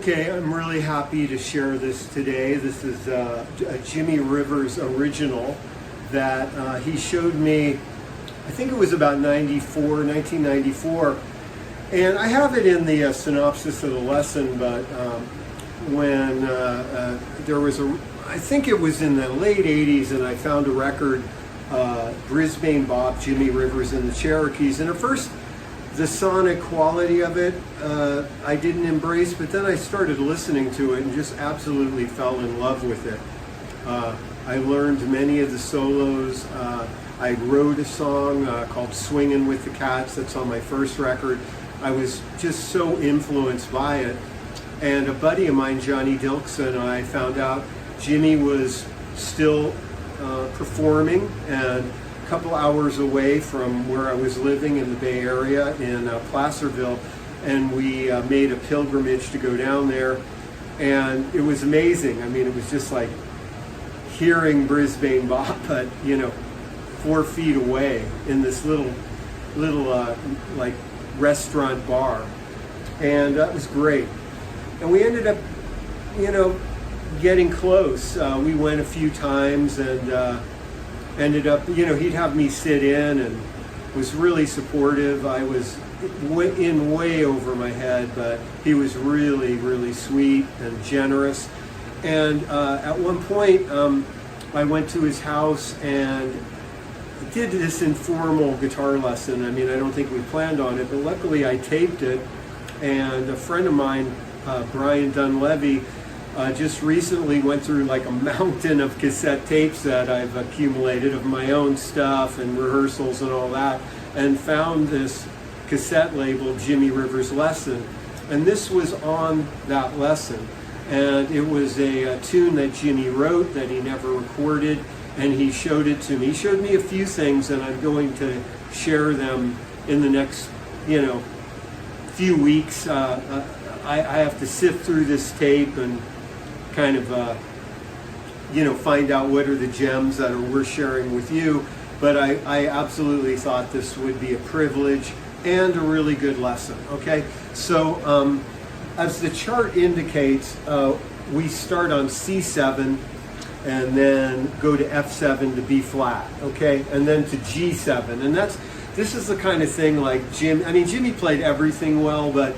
Okay, I'm really happy to share this today. This is a Jimmie Rivers original that he showed me, I think it was about 1994. And I have it in the synopsis of the lesson, but when there was I think it was in the late 80s, and I found a record, Brisbane Bop, Jimmie Rivers and the Cherokees. And at first, the sonic quality of it, I didn't embrace, but then I started listening to it and just absolutely fell in love with it. I learned many of the solos. I wrote a song called Swingin' with the Cats, that's on my first record. I was just so influenced by it. And a buddy of mine, Johnny Dilks and I, found out Jimmie was still performing, and a couple hours away from where I was living in the Bay Area in Placerville, and we made a pilgrimage to go down there, and it was amazing. I mean, it was just like hearing Brisbane Bop, but 4 feet away in this little like restaurant bar, and that was great. And we ended up, getting close. We went a few times and ended up, he'd have me sit in and was really supportive. I was way over my head, but he was really, really sweet and generous. And at one point, I went to his house and did this informal guitar lesson. I mean, I don't think we planned on it, but luckily I taped it. And a friend of mine, Brian Dunleavy, just recently went through like a mountain of cassette tapes that I've accumulated of my own stuff and rehearsals and all that, and found this cassette labeled Jimmie Rivers Lesson. And this was on that lesson. And it was a tune that Jimmie wrote that he never recorded, and he showed it to me. He showed me a few things, and I'm going to share them in the next, few weeks. I have to sift through this tape and kind of, find out what are the gems that are worth sharing with you. But I absolutely thought this would be a privilege and a really good lesson, okay? So as the chart indicates, we start on C7 and then go to F7 to B flat, okay? And then to G7. And this is the kind of thing like Jimmie played everything well, but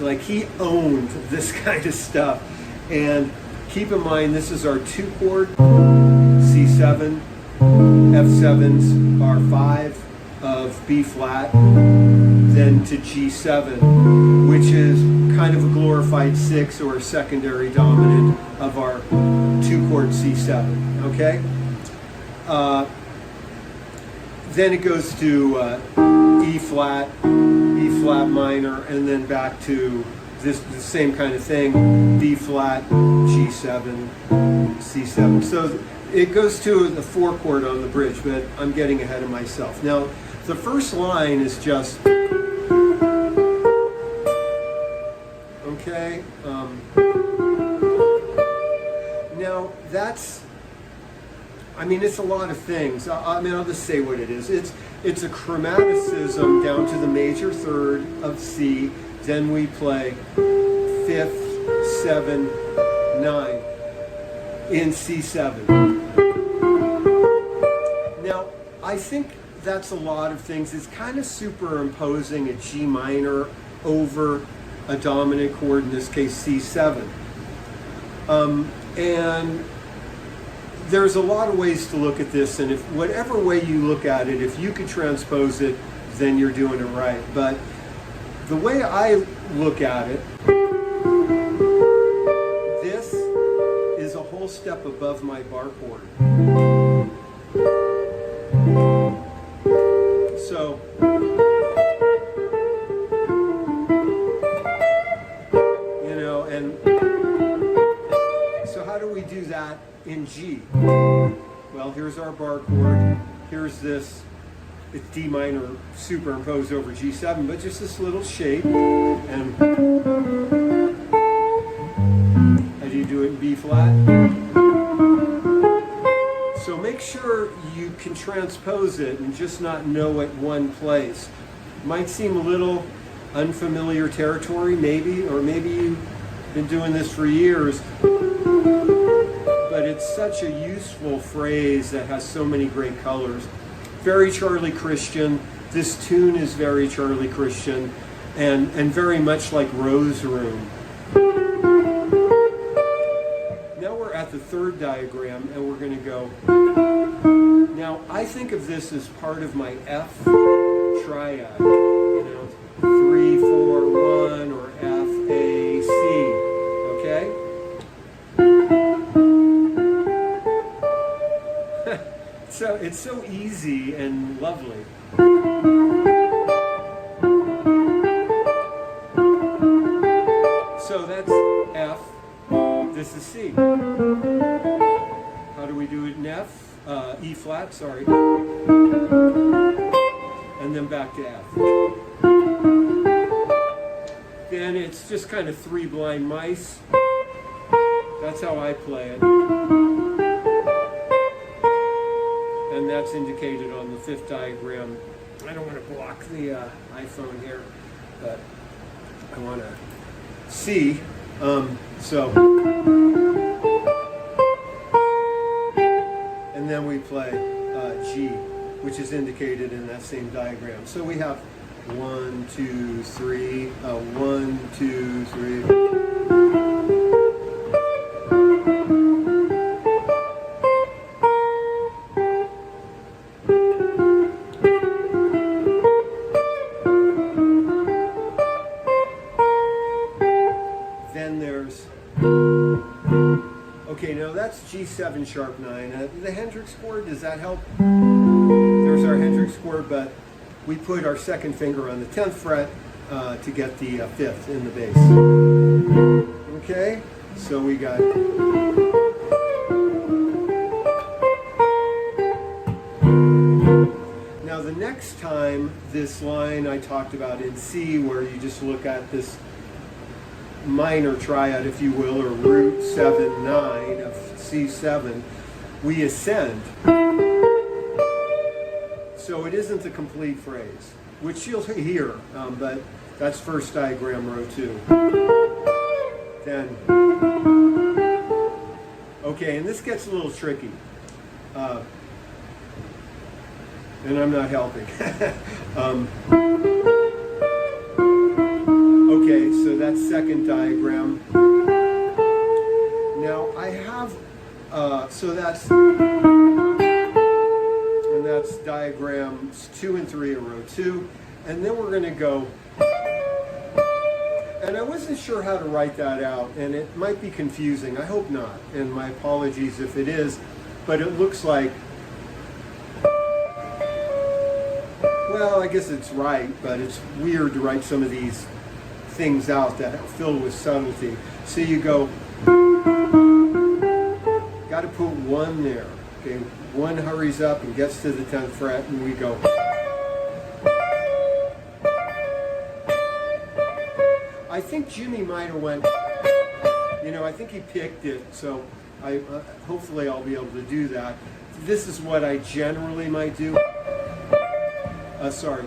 like he owned this kind of stuff. And keep in mind, this is our 2-chord, C7, F7's our 5 of B flat, then to G7, which is kind of a glorified 6 or a secondary dominant of our 2-chord C7, okay? Then it goes to E flat, E flat minor, and then back to the same kind of thing, B flat, G7, C7. So it goes to the 4-chord on the bridge, but I'm getting ahead of myself. Now, the first line is just, okay, now that's, it's a lot of things. I'll just say what it is. It's a chromaticism down to the major third of C. Then we play 5th, 7, 9 in C7. Now, I think that's a lot of things. It's kind of superimposing a G minor over a dominant chord, in this case C7. And there's a lot of ways to look at this, and if whatever way you look at it, if you could transpose it, then you're doing it right. But the way I look at it, this is a whole step above my bar chord. So, and so how do we do that in G? Well, here's our bar chord. Here's this. It's D minor superimposed over G7, but just this little shape. And how do you do it in B flat? So make sure you can transpose it and just not know at one place. Might seem a little unfamiliar territory, maybe, or maybe you been doing this for years, but it's such a useful phrase that has so many great colors. Very Charlie Christian. This tune is very Charlie Christian, and very much like Rose Room. Now we're at the third diagram, and we're going to go. Now I think of this as part of my F triad. You know, 3, 4, 1, or F, A, C. Okay? So it's so easy and lovely. So that's F. This is C. How do we do it in F? E flat, sorry. And then back to F. Then it's just kind of 3 blind mice. That's how I play it. And that's indicated on the 5th diagram. I don't want to block the iPhone here, but I want to see. And then we play G, which is indicated in that same diagram. So we have 1, 2, 3, 1, 2, 3. Then there's, okay, now that's G7 sharp 9. The Hendrix chord, does that help? There's our Hendrix chord, but we put our 2nd finger on the 10th fret to get the 5th in the bass. Okay, so we got. Now the next time this line I talked about in C, where you just look at this minor triad, if you will, or root 7, 9 of C7, we ascend. So it isn't a complete phrase, which you'll hear, but that's 1st diagram, row 2. Then, okay, and this gets a little tricky, and I'm not helping. Okay, so that's 2nd diagram. Now I have, so that's diagrams 2 and 3 of row 2, and then we're going to go, and I wasn't sure how to write that out, and it might be confusing. I hope not, and my apologies if it is, but it looks like, well, I guess it's right, but it's weird to write some of these things out that are filled with subtlety. So you go, got to put 1 there. Okay, 1 hurries up and gets to the 10th fret, and we go. I think Jimmy might have went, you know, I think he picked it, so hopefully I'll be able to do that. This is what I generally might do. Sorry.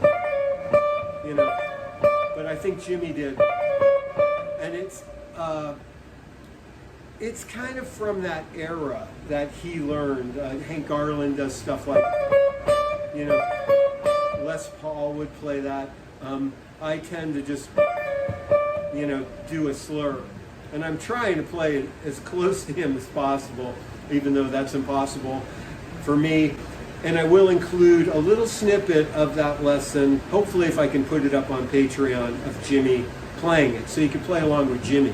You know, but I think Jimmy did. And it's kind of from that era that he learned. Hank Garland does stuff like, you know, Les Paul would play that. I tend to just, you know, do a slur. And I'm trying to play it as close to him as possible, even though that's impossible for me. And I will include a little snippet of that lesson, hopefully if I can put it up on Patreon, of Jimmy playing it, so you can play along with Jimmy.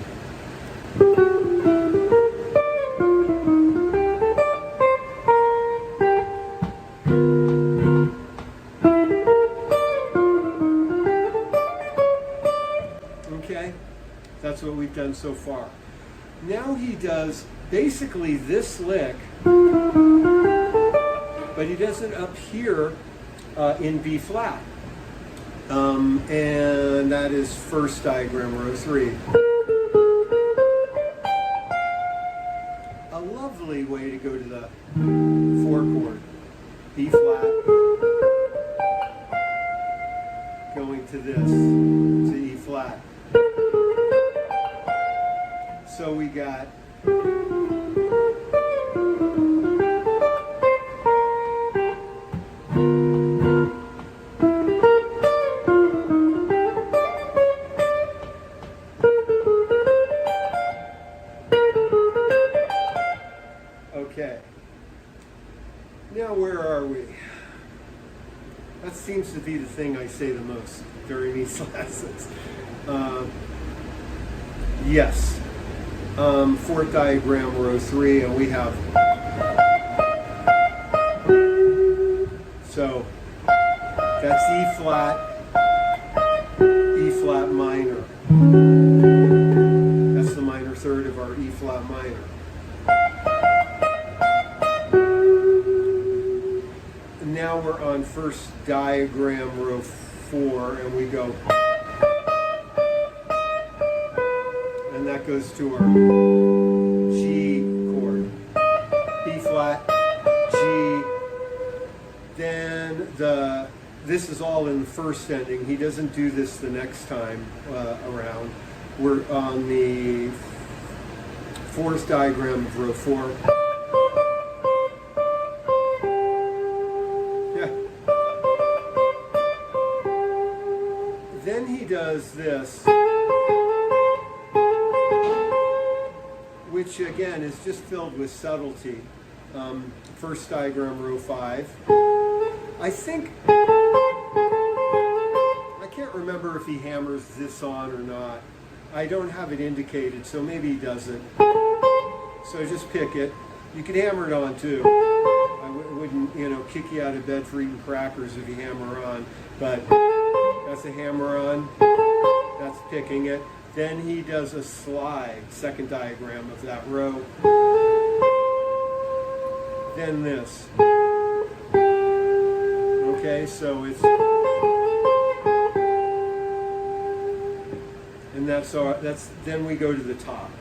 Okay, that's what we've done so far. Now he does basically this lick, but he does it up here in B flat. And that is 1st diagram, row 3. A lovely way to go to the 4 chord. B flat, going to this, to E flat. That seems to be the thing I say the most during these lessons. Yes. Fourth diagram, row 3, and we have. So that's E flat minor. That's the minor third of our E flat minor. And now we're on first diagram, row 4, and we go. And that goes to our G chord. B flat, G. Then this is all in the first ending. He doesn't do this the next time around. We're on the fourth diagram of row 4. Yeah. Then he does this, which again is just filled with subtlety. First diagram, row 5. I think, I can't remember if he hammers this on or not. I don't have it indicated, so maybe he doesn't. So just pick it. You can hammer it on too. I wouldn't, kick you out of bed for eating crackers if you hammer on. But that's a hammer on. That's picking it. Then he does a slide, second diagram of that row. Then this. Okay, so it's, and that's then we go to the top.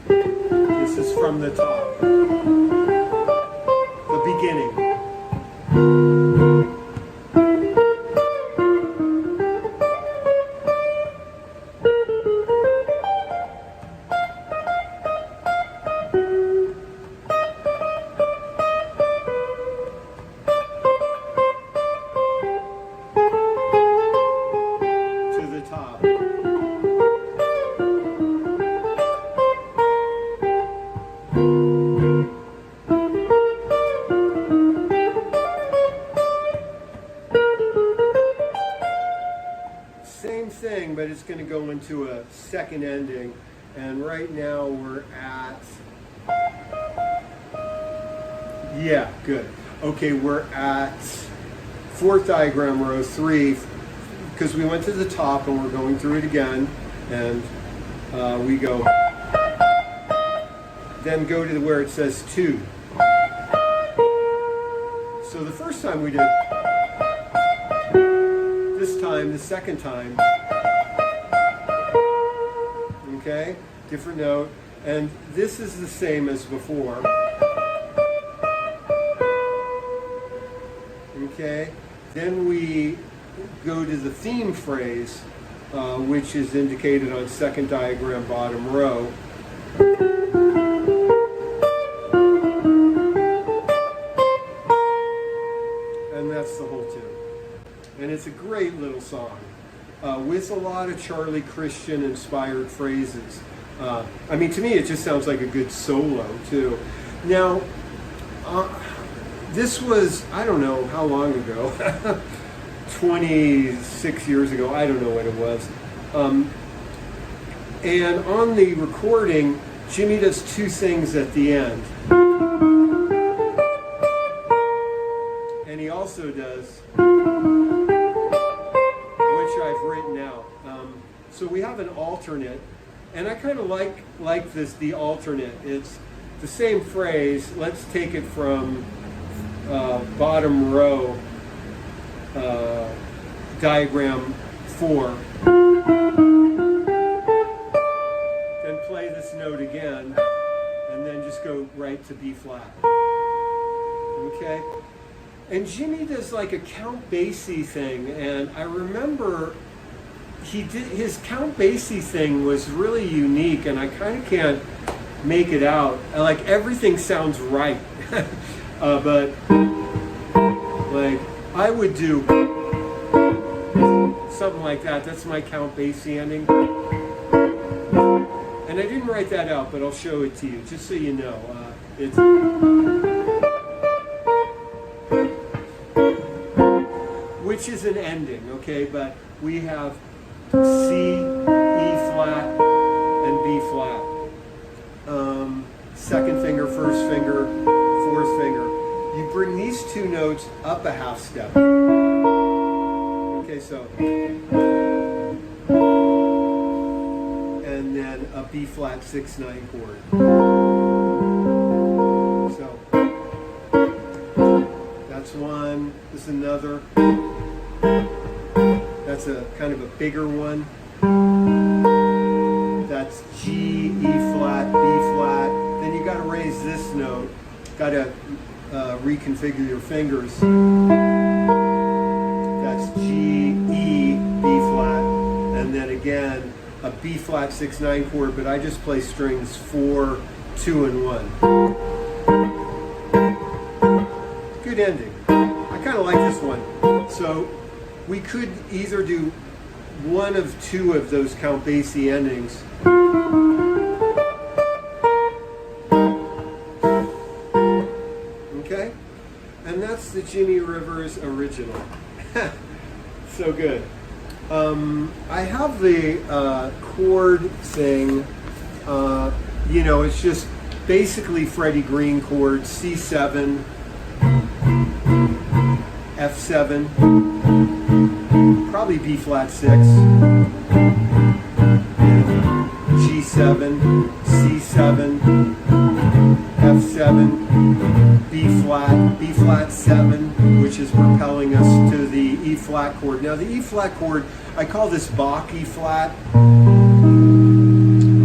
This is from the top, the beginning. But it's going to go into a second ending, and right now we're at, yeah, good. Okay, we're at fourth diagram, row 3, because we went to the top and we're going through it again, and we go, then go to where it says 2. So the first time we did, this time, the second time, okay, different note, and this is the same as before. Okay, then we go to the theme phrase, which is indicated on second diagram, bottom row. And that's the whole tune. And it's a great little song. With a lot of Charlie Christian inspired phrases. I mean, to me, it just sounds like a good solo, too. Now, this was, I don't know how long ago, 26 years ago, I don't know what it was. And on the recording, Jimmy does 2 things at the end. And he also does, I've written out. So we have an alternate, and I kind of like the alternate. It's the same phrase. Let's take it from bottom row, diagram 4. Then play this note again, and then just go right to B flat. Okay? And Jimmy does like a Count Basie thing, and I remember he did his Count Basie thing was really unique, and I kind of can't make it out. Like everything sounds right, but like I would do something like that. That's my Count Basie ending, and I didn't write that out, but I'll show it to you just so you know. It's. which is an ending, okay? But we have C, E flat, and B flat. Second finger, first finger, fourth finger. You bring these two notes up a half step. Okay, so. And then a B flat 6/9 chord. So that's one. This is another. That's a kind of a bigger one. That's G, E flat, B flat. Then you got to raise this note. Got to reconfigure your fingers. That's G, E, B flat, and then again a B flat 6/9 chord. But I just play strings 4, 2, and 1. Good ending. I kind of like this one. So we could either do one of two of those Count Basie endings. Okay? And that's the Jimmie Rivers original. So good. I have the chord thing, you know, it's just basically Freddie Green chords, C7, F7, probably B flat 6, G7, C7, F7, B flat 7, which is propelling us to the E flat chord. Now the E flat chord, I call this Bach E flat.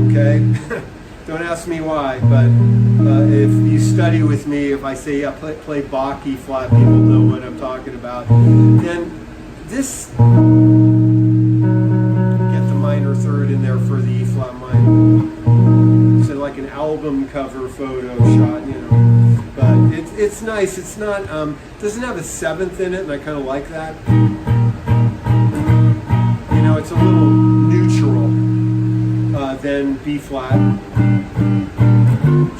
Okay, don't ask me why, but if you study with me, if I say yeah, play Bach E flat, people know what I'm talking about. Then this, get the minor third in there for the E flat minor. So like an album cover photo shot, you know. But it's nice. It's not doesn't have a seventh in it, and I kind of like that. You know, it's a little neutral. Then B flat,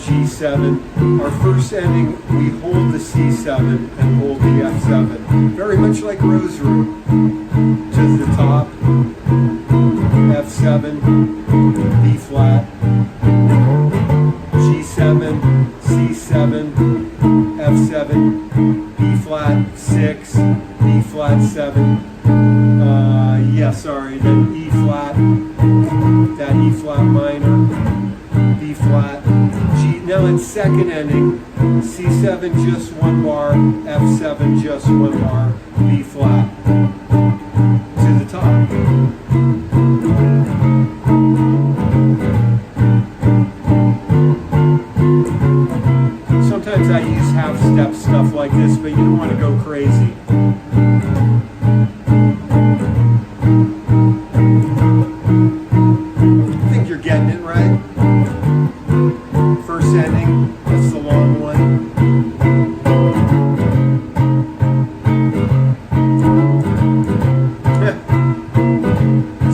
G7. Our first ending, we hold the C7 and hold the F7, very much like Rosary. To the top, F7, B flat, G7, C7, F7, B flat 6, B flat 7. Then E flat, that E flat minor, B flat, G. Now in second ending, C7 just one bar, F7 just one bar, B flat to the top. Sometimes I use half-step stuff like this, but you don't want to go crazy. I think you're getting it right. First ending, that's the long one.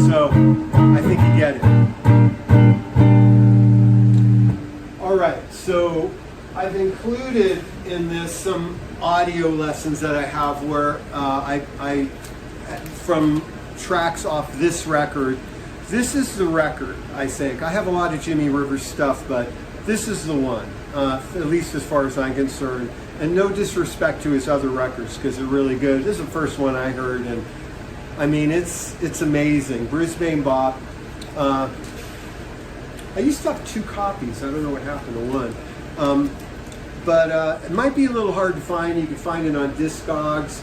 So, I think you get it. Alright, so I've included in this some audio lessons that I have where I from tracks off this record. This is the record, I think. I have a lot of Jimmie Rivers stuff, but this is the one, at least as far as I'm concerned. And no disrespect to his other records, because they're really good. This is the first one I heard, and I mean, it's amazing. Brisbane Bop. I used to have 2 copies. I don't know what happened to one. But it might be a little hard to find. You can find it on Discogs.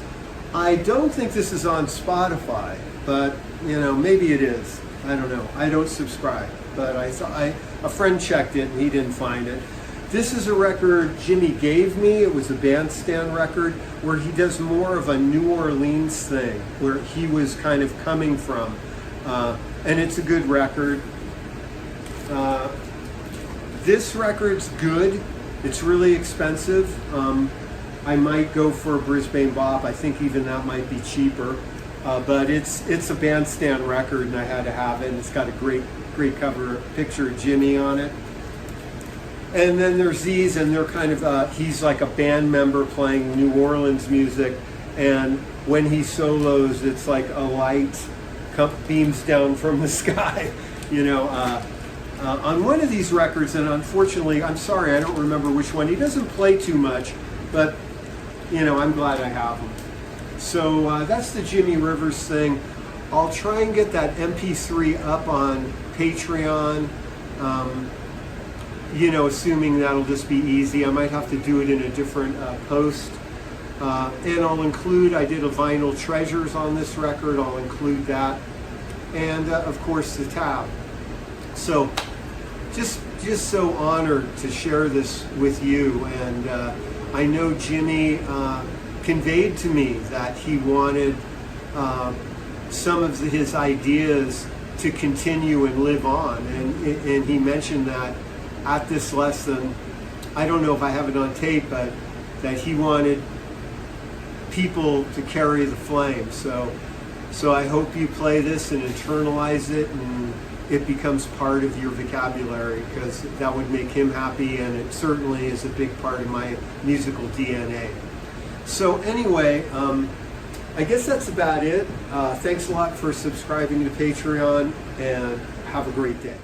I don't think this is on Spotify, but you know, maybe it is. I don't know. I don't subscribe, but a friend checked it and he didn't find it. This is a record Jimmy gave me. It was a bandstand record where he does more of a New Orleans thing, where he was kind of coming from, and it's a good record. This record's good. It's really expensive. I might go for a Brisbane Bop. I think even that might be cheaper. But it's a bandstand record, and I had to have it. And it's got a great cover picture of Jimmy on it. And then there's these, and they're kind of he's like a band member playing New Orleans music, and when he solos, it's like a light beams down from the sky, on one of these records, and unfortunately, I'm sorry, I don't remember which one. He doesn't play too much, but I'm glad I have him. So that's the Jimmie Rivers thing. I'll try and get that MP3 up on Patreon, assuming that'll just be easy. I might have to do it in a different post. And I'll include, I did a vinyl treasures on this record, I'll include that. And of course the tab. So just so honored to share this with you. And I know Jimmy conveyed to me that he wanted some of his ideas to continue and live on. And he mentioned that at this lesson, I don't know if I have it on tape, but that he wanted people to carry the flame. So I hope you play this and internalize it, and it becomes part of your vocabulary, because that would make him happy, and it certainly is a big part of my musical DNA. So anyway, I guess that's about it. Thanks a lot for subscribing to Patreon, and have a great day.